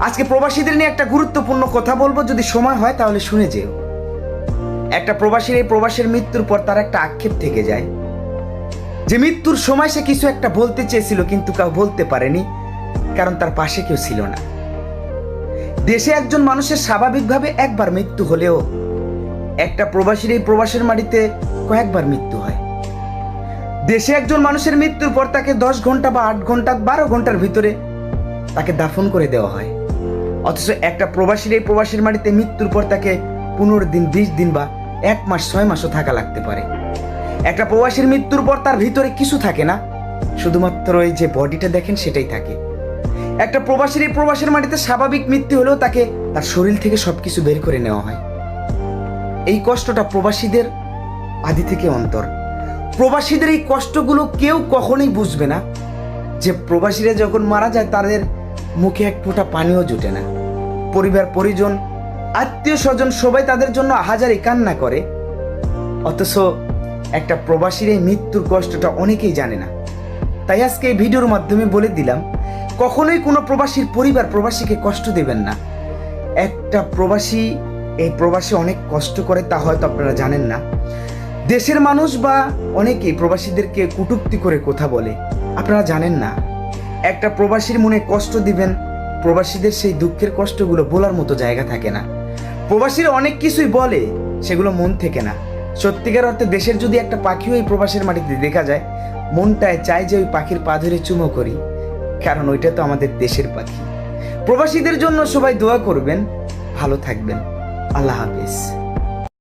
আজকে প্রবাসীদের নিয়ে একটা গুরুত্বপূর্ণ কথা বলবো, যদি সময় হয় তাহলে শুনে যেও। একটা প্রবাসীর এই প্রবাসের মৃত্যুর পর তার একটা আক্ষেপ থেকে যায় যে মৃত্যুর সময় সে কিছু একটা বলতে চেয়েছিল কিন্তু কেউ বলতে পারেনি, কারণ তার পাশে কেউ ছিল না। দেশে একজন মানুষের স্বাভাবিকভাবে একবার মৃত্যু হলেও একটা প্রবাসীর এই প্রবাসের মাটিতে কয়েকবার মৃত্যু হয়। দেশে একজন মানুষের মৃত্যুর পর তাকে 10 ঘন্টা বা 8 ঘন্টা 12 ঘন্টার ভিতরে তাকে দাফন করে দেওয়া হয়, অথচ একটা প্রবাসীর এই প্রবাসীর মাটিতে মৃত্যুর পর তাকে 15 দিন 20 দিন বা 1 মাস 6 মাসও থাকা লাগতে পারে। একটা প্রবাসীর মৃত্যুর পর তার ভিতরে কিছু থাকে না, শুধুমাত্র এই যে বডিটা দেখেন সেটাই থাকে। একটা প্রবাসীর এই প্রবাসের মাটিতে স্বাভাবিক মৃত্যু হলেও তাকে তার শরীর থেকে সবকিছু বের করে নেওয়া হয়। এই কষ্টটা প্রবাসীদের আদি থেকে অন্তর। প্রবাসীদের এই কষ্টগুলো কেউ কখনোই বুঝবে না যে প্রবাসীরা যখন মারা যায় তাদের মুখে এক ফোঁটা পানিও জুটে না। পরিবার পরিজন আত্মীয় স্বজন সবাই তাদের জন্য হাজারি কান্না করে, অথচ একটা প্রবাসীর এই মৃত্যুর কষ্টটা অনেকেই জানে না। তাই আজকে এই ভিডিওর মাধ্যমে বলে দিলাম, কখনোই কোনো প্রবাসীর পরিবার প্রবাসীকে কষ্ট দেবেন না। একটা প্রবাসী এই প্রবাসী অনেক কষ্ট করে, তা হয়তো আপনারা জানেন না। দেশের মানুষ বা অনেকেই প্রবাসীদেরকে কটূক্তি করে কথা বলে, আপনারা জানেন না। একটা প্রবাসীর মনে কষ্ট দিবেন, প্রবাসীদের সেই দুঃখের কষ্টগুলো বলার মতো জায়গা থাকে না। প্রবাসীরা অনেক কিছুই বলে, সেগুলো মন থেকে না। সত্যিকার অর্থে দেশের যদি একটা পাখিও এই প্রবাসের মাটিতে দেখা যায়, মনটায় চায় যে ওই পাখির পা ধরে চুমো করি, কারণ ওইটা তো আমাদের দেশের পাখি। প্রবাসীদের জন্য সবাই দোয়া করবেন, ভালো থাকবেন। আল্লাহ হাফেজ।